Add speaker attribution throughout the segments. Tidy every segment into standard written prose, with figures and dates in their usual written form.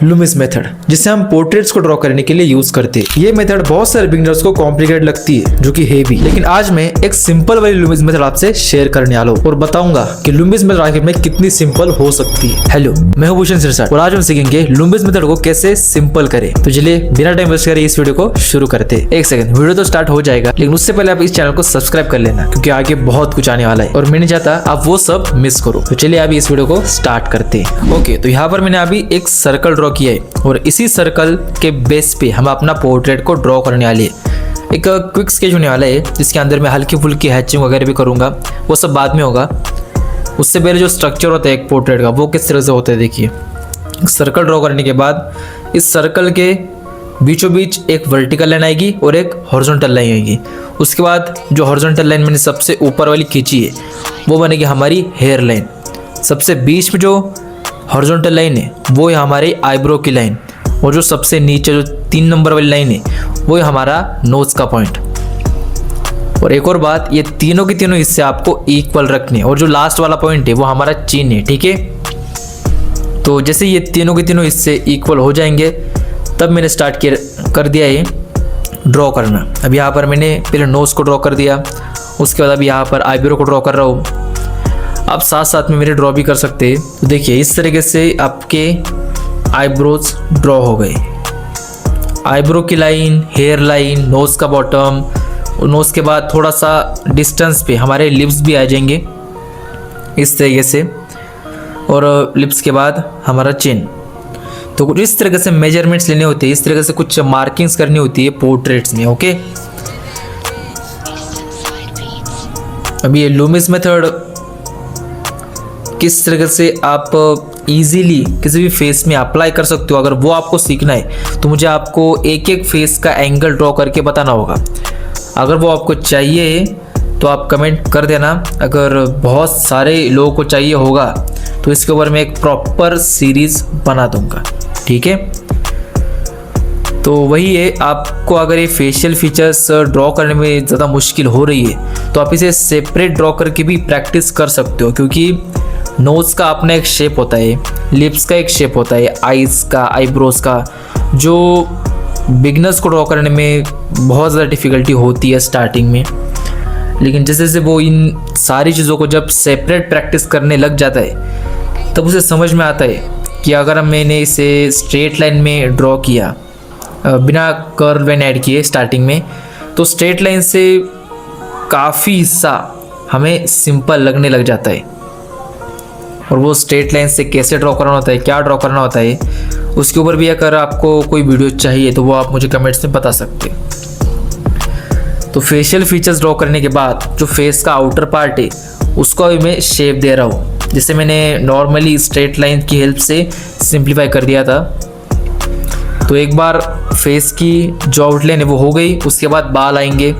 Speaker 1: Loomis method, जिसे हम portraits को ड्रॉ करने के लिए यूज करते हैं। ये मेथड बहुत सारे बिगिनर्स को कॉम्प्लिकेटेड लगती है, जो कि है भी, लेकिन आज मैं एक सिंपल वाली लुमिस मेथड आपसे शेयर करने वाला हूं और बताऊंगा कि लुमिस मेथड आखिर में कितनी सिंपल हो सकती है। हेलो, मैं हूं भूषण सिरसाट और आज हम सीखेंगे लुमिस मेथड को कैसे सिंपल करें। तो चलिए बिना टाइम वेस्ट करे इस वीडियो को शुरू करते हैं। एक सेकंड, वीडियो तो स्टार्ट हो जाएगा, लेकिन उससे पहले आप इस चैनल को सब्सक्राइब कर लेना, क्योंकि आगे बहुत कुछ आने वाला है और मैं नहीं चाहता आप वो सब मिस करो। तो चलिए अभी इस वीडियो को स्टार्ट करते हैं। ओके, तो यहाँ पर मैंने अभी एक सर्कल ड्रॉ किया है और इसी सर्कल के बेस पे हम अपना पोर्ट्रेट को ड्रॉ करने वाले हैं। एक क्विक स्केच होने वाला है, जिसके अंदर मैं हल्की फुल्की हैचिंग वगैरह भी करूंगा, वो सब बाद में होगा। उससे पहले जो स्ट्रक्चर होता है एक पोर्ट्रेट का, वो किस तरह से होता है देखिए। सर्कल ड्रॉ करने के बाद इस सर्कल के बीचों बीच एक वर्टिकल लाइन आएगी और एक हॉरिजॉन्टल लाइन आएगी। उसके बाद जो हॉरिजॉन्टल लाइन मैंने सबसे ऊपर वाली खींची है, वो बनेगी हमारी हेयर लाइन। सबसे बीच में जो हॉरिजॉन्टल लाइन है वो है हमारी आईब्रो की लाइन, और जो सबसे नीचे जो 3 नंबर वाली लाइन है वो है हमारा नोज का पॉइंट। और एक और बात, ये तीनों के तीनों हिस्से आपको इक्वल रखने, और जो लास्ट वाला पॉइंट है वो हमारा चिन्ह है, ठीक है। तो जैसे ये तीनों के तीनों हिस्से इक्वल हो जाएंगे, तब मैंने स्टार्ट कर दिया है ड्रॉ करना। अब यहाँ पर मैंने पहले नोज को ड्रॉ कर दिया, उसके बाद अब यहाँ पर आईब्रो को ड्रॉ कर रहा हूँ। आप साथ साथ में मेरे ड्रॉ भी कर सकते हैं। तो देखिए इस तरीके से आपके आईब्रोज ड्रॉ हो गए। आईब्रो की लाइन, हेयर लाइन, नोज का बॉटम, नोज के बाद थोड़ा सा डिस्टेंस पे हमारे लिप्स भी आ जाएंगे इस तरीके से, और लिप्स के बाद हमारा चिन। तो कुछ इस तरीके से मेजरमेंट्स लेने होते हैं, इस तरीके से कुछ मार्किंग्स करनी होती है पोर्ट्रेट्स में। ओके, अब ये लुमिस मेथड किस तरीके से आप इजीली किसी भी फेस में अप्लाई कर सकते हो, अगर वो आपको सीखना है तो मुझे आपको एक एक फेस का एंगल ड्रॉ करके बताना होगा। अगर वो आपको चाहिए तो आप कमेंट कर देना। अगर बहुत सारे लोगों को चाहिए होगा तो इसके ऊपर मैं एक प्रॉपर सीरीज बना दूंगा, ठीक है। तो वही है, आपको अगर ये फेशियल फीचर्स ड्रॉ करने में ज़्यादा मुश्किल हो रही है तो आप इसे सेपरेट ड्रॉ करके भी प्रैक्टिस कर सकते हो, क्योंकि नोज़ का अपना एक शेप होता है, लिप्स का एक शेप होता है, आईज़ का, आईब्रोज का, जो बिगनर्स को ड्रॉ करने में बहुत ज़्यादा डिफ़िकल्टी होती है स्टार्टिंग में। लेकिन जैसे जैसे वो इन सारी चीज़ों को जब सेपरेट प्रैक्टिस करने लग जाता है, तब उसे समझ में आता है कि अगर मैंने इसे स्ट्रेट लाइन में ड्रॉ किया बिना कर्व लाइन ऐड किए स्टार्टिंग में, तो स्ट्रेट लाइन से काफ़ी हिस्सा हमें सिंपल लगने लग जाता है। और वो स्ट्रेट लाइन से कैसे ड्रॉ करना होता है, क्या ड्रॉ करना होता है, उसके ऊपर भी अगर आपको कोई वीडियो चाहिए तो वो आप मुझे कमेंट्स में बता सकते हैं। तो फेशियल फीचर्स ड्रॉ करने के बाद जो फेस का आउटर पार्ट है उसको भी मैं शेप दे रहा हूँ, जिसे मैंने नॉर्मली स्ट्रेट लाइन की हेल्प से सिंप्लीफाई कर दिया था। तो एक बार फेस की जो आउटलाइन है वो हो गई, उसके बाद बाल आएंगे।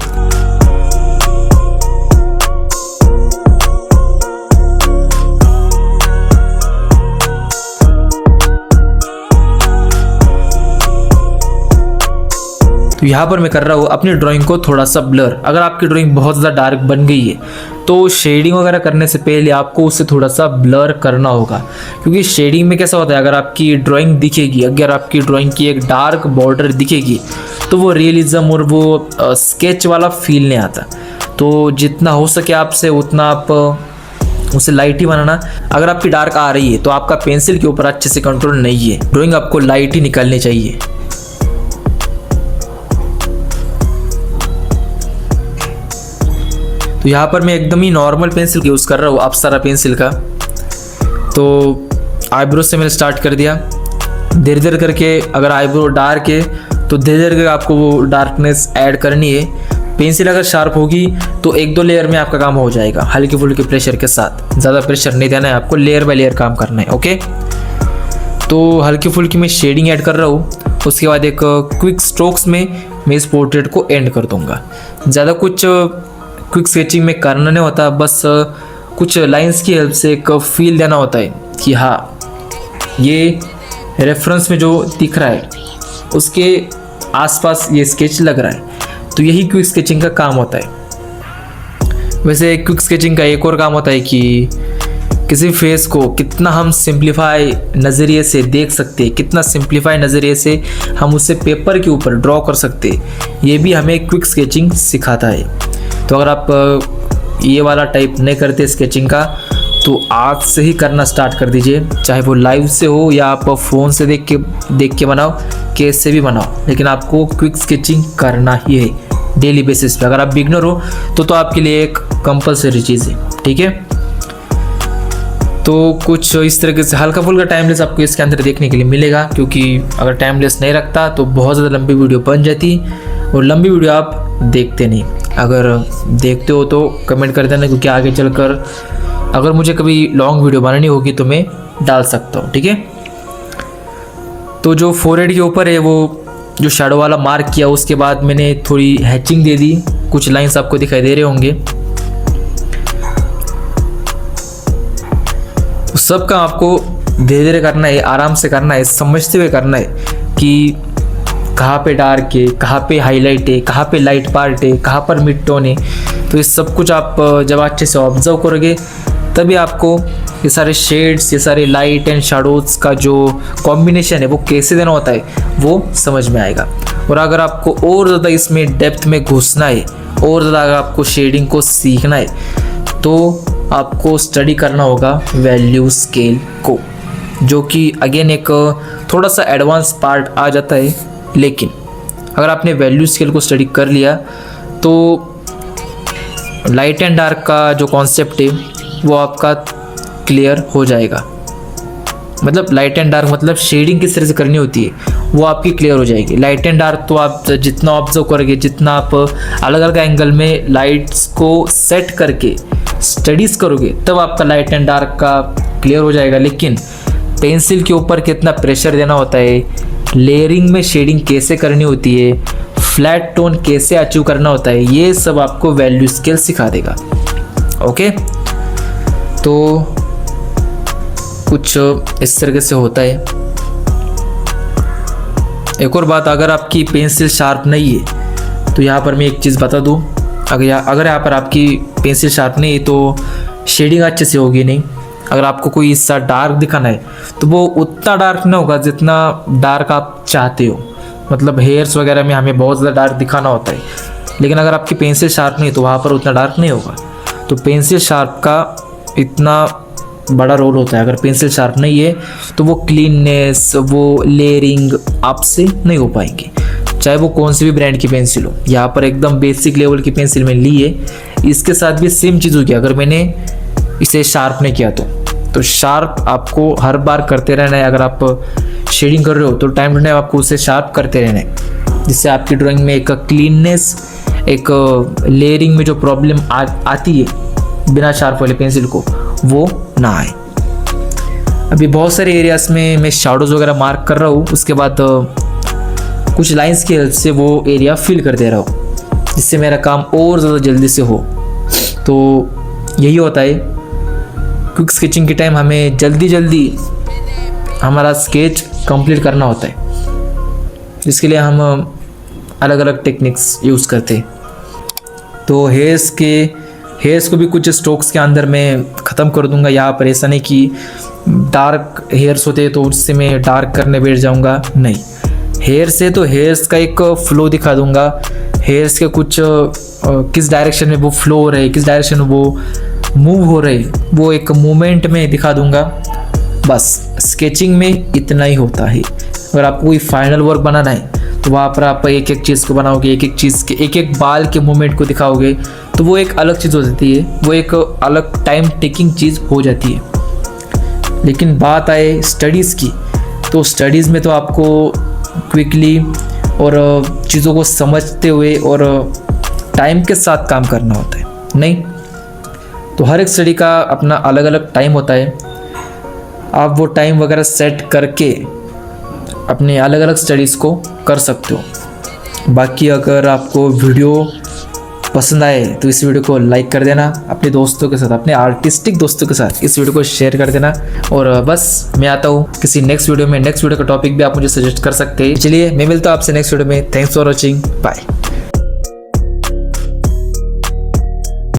Speaker 1: तो यहाँ पर मैं कर रहा हूँ अपनी ड्राइंग को थोड़ा सा ब्लर। अगर आपकी ड्राइंग बहुत ज़्यादा डार्क बन गई है तो शेडिंग वगैरह करने से पहले आपको उसे थोड़ा सा ब्लर करना होगा, क्योंकि शेडिंग में कैसा होता है, अगर आपकी ड्राइंग दिखेगी, अगर आपकी ड्राइंग की एक डार्क बॉर्डर दिखेगी तो वो रियलिज्म और वो स्केच वाला फील नहीं आता। तो जितना हो सके आपसे उतना आप उसे लाइट ही बनाना। अगर आपकी डार्क आ रही है तो आपका पेंसिल के ऊपर अच्छे से कंट्रोल नहीं है, ड्राइंग आपको लाइट ही निकालनी चाहिए। तो यहाँ पर मैं एकदम ही नॉर्मल पेंसिल यूज़ कर रहा हूँ, अप्सरा पेंसिल का। तो आईब्रो से मैंने स्टार्ट कर दिया, धीरे धीरे करके। अगर आईब्रो डार्क है तो धीरे धीरे करके आपको वो डार्कनेस ऐड करनी है। पेंसिल अगर शार्प होगी तो 1-2 लेयर में आपका काम हो जाएगा, हल्के फुल्के प्रेशर के साथ। ज़्यादा प्रेशर नहीं देना है आपको, लेयर बाय लेयर काम करना है। ओके, तो हल्की फुल्की मैं शेडिंग ऐड कर रहा हूँ। उसके बाद एक क्विक स्ट्रोक्स में मैं इस पोर्ट्रेट को एंड कर दूँगा। ज़्यादा कुछ क्विक स्केचिंग में करना नहीं होता, बस कुछ लाइंस की हेल्प से एक फील देना होता है कि हाँ, ये रेफरेंस में जो दिख रहा है उसके आसपास ये स्केच लग रहा है। तो यही क्विक स्केचिंग का काम होता है। वैसे क्विक स्केचिंग का एक और काम होता है कि किसी फेस को कितना हम सिंप्लीफाई नज़रिए से देख सकते हैं, कितना सिंप्लीफाई नज़रिए से हम उसे पेपर के ऊपर ड्रॉ कर सकते हैं, ये भी हमें क्विक स्केचिंग सिखाता है। तो अगर आप ये वाला टाइप नहीं करते स्केचिंग का तो आज से ही करना स्टार्ट कर दीजिए, चाहे वो लाइव से हो या आप फ़ोन से देख के बनाओ, कैसे भी बनाओ, लेकिन आपको क्विक स्केचिंग करना ही है डेली बेसिस पे। अगर आप बिगनर हो तो आपके लिए एक कंपलसरी चीज़ है, ठीक है। तो कुछ इस तरीके से हल्का फुल्का टाइमलेस आपको इसके अंदर देखने के लिए मिलेगा, क्योंकि अगर टाइमलेस नहीं रखता तो बहुत ज़्यादा लंबी वीडियो बन जाती और लंबी वीडियो आप देखते नहीं। अगर देखते हो तो कमेंट कर देना, क्योंकि आगे चलकर अगर मुझे कभी लॉन्ग वीडियो बनानी होगी तो मैं डाल सकता हूँ, ठीक है। तो जो फोरहेड के ऊपर है वो जो शैडो वाला मार्क किया, उसके बाद मैंने थोड़ी हैचिंग दे दी, कुछ लाइंस आपको दिखाई दे रहे होंगे। सब काम आपको धीरे धीरे करना है, आराम से करना है, समझते हुए करना है कि कहाँ पे डार्क है, कहाँ पे हाईलाइट है, कहाँ पे लाइट पार्ट है, कहाँ पर मिड टोन है। तो ये सब कुछ आप जब अच्छे से ऑब्जर्व करोगे तभी आपको ये सारे शेड्स, ये सारे लाइट एंड शैडोज का जो कॉम्बिनेशन है वो कैसे देना होता है वो समझ में आएगा। और अगर आपको और ज़्यादा इसमें डेप्थ में घुसना है, और ज़्यादा अगर आपको शेडिंग को सीखना है तो आपको स्टडी करना होगा वैल्यू स्केल को, जो कि अगेन एक थोड़ा सा एडवांस पार्ट आ जाता है। लेकिन अगर आपने वैल्यू स्केल को स्टडी कर लिया तो लाइट एंड डार्क का जो कॉन्सेप्ट है वो आपका क्लियर हो जाएगा। मतलब लाइट एंड डार्क मतलब शेडिंग किस तरह से करनी होती है वो आपकी क्लियर हो जाएगी। लाइट एंड डार्क तो आप जितना ऑब्जर्व करोगे, जितना आप अलग अलग एंगल में लाइट्स को सेट करके स्टडीज़ करोगे, तब आपका लाइट एंड डार्क का क्लियर हो जाएगा। लेकिन पेंसिल के ऊपर कितना प्रेशर देना होता है, लेयरिंग में शेडिंग कैसे करनी होती है, फ्लैट टोन कैसे अचीव करना होता है, ये सब आपको वैल्यू स्केल सिखा देगा। ओके, तो कुछ इस तरीके से होता है। एक और बात, अगर आपकी पेंसिल शार्प नहीं है तो यहाँ पर मैं एक चीज़ बता दूँ, अगर यहाँ पर आपकी पेंसिल शार्प नहीं है तो शेडिंग अच्छे से होगी नहीं। अगर आपको कोई हिस्सा डार्क दिखाना है तो वो उतना डार्क नहीं होगा जितना डार्क आप चाहते हो। मतलब हेयर्स वगैरह में हमें बहुत ज़्यादा डार्क दिखाना होता है, लेकिन अगर आपकी पेंसिल शार्प नहीं है तो वहाँ पर उतना डार्क नहीं होगा। तो पेंसिल शार्प का इतना बड़ा रोल होता है। अगर पेंसिल शार्प नहीं है तो वो क्लीननेस, वो लेयरिंग आपसे नहीं हो पाएंगी, चाहे वो कौन सी भी ब्रांड की पेंसिल हो। यहाँ पर एकदम बेसिक लेवल की पेंसिल मैंने ली है, इसके साथ भी सेम चीज़ होगी। अगर मैंने इसे शार्प नहीं किया तो शार्प आपको हर बार करते रहना है। अगर आप शेडिंग कर रहे हो तो टाइम टू टाइम आपको उसे शार्प करते रहना है, जिससे आपकी ड्राइंग में एक क्लीननेस, एक लेयरिंग में जो प्रॉब्लम आती है बिना शार्प वाले पेंसिल को, वो ना आए। अभी बहुत सारे एरियाज़ में मैं शैडोज़ वगैरह मार्क कर रहा हूँ, उसके बाद कुछ लाइंस की हेल्प से वो एरिया फिल कर दे रहा हूँ, जिससे मेरा काम और ज़्यादा जल्दी से हो। तो यही होता है क्विक स्केचिंग के टाइम, हमें जल्दी हमारा स्केच कंप्लीट करना होता है, जिसके लिए हम अलग अलग टेक्निक्स यूज़ करते हैं। तो हेयर्स को भी कुछ स्ट्रोक्स के अंदर मैं ख़त्म कर दूंगा। यहाँ पर ऐसा नहीं कि डार्क हेयर्स होते तो उससे मैं डार्क करने बैठ जाऊंगा, नहीं। हेयर से तो हेयर्स का एक फ्लो दिखा दूंगा, हेयर्स के कुछ किस डायरेक्शन में वो फ्लो हो रहे, किस डायरेक्शन में वो मूव हो रहे, वो एक मूवमेंट में दिखा दूंगा। बस स्केचिंग में इतना ही होता है। अगर आपको कोई फाइनल वर्क बनाना है तो वहाँ पर आप एक एक चीज़ को बनाओगे, एक एक चीज़ के एक एक बाल के मूवमेंट को दिखाओगे, तो वो एक अलग चीज़ हो जाती है, वो एक अलग टाइम टेकिंग चीज़ हो जाती है। लेकिन बात आए स्टडीज़ की, तो स्टडीज़ में तो आपको क्विकली और चीज़ों को समझते हुए और टाइम के साथ काम करना होता है, नहीं। तो हर एक स्टडी का अपना अलग अलग टाइम होता है। आप वो टाइम वगैरह सेट करके अपने अलग अलग स्टडीज़ को कर सकते हो। बाकी अगर आपको वीडियो पसंद आए तो इस वीडियो को लाइक कर देना, अपने दोस्तों के साथ, अपने आर्टिस्टिक दोस्तों के साथ इस वीडियो को शेयर कर देना। और बस मैं आता हूँ किसी नेक्स्ट वीडियो में। नेक्स्ट वीडियो का टॉपिक भी आप मुझे सजेस्ट कर सकते हैं। चलिए मैं मिलता हूँ आपसे नेक्स्ट वीडियो में। Thanks for watching, bye.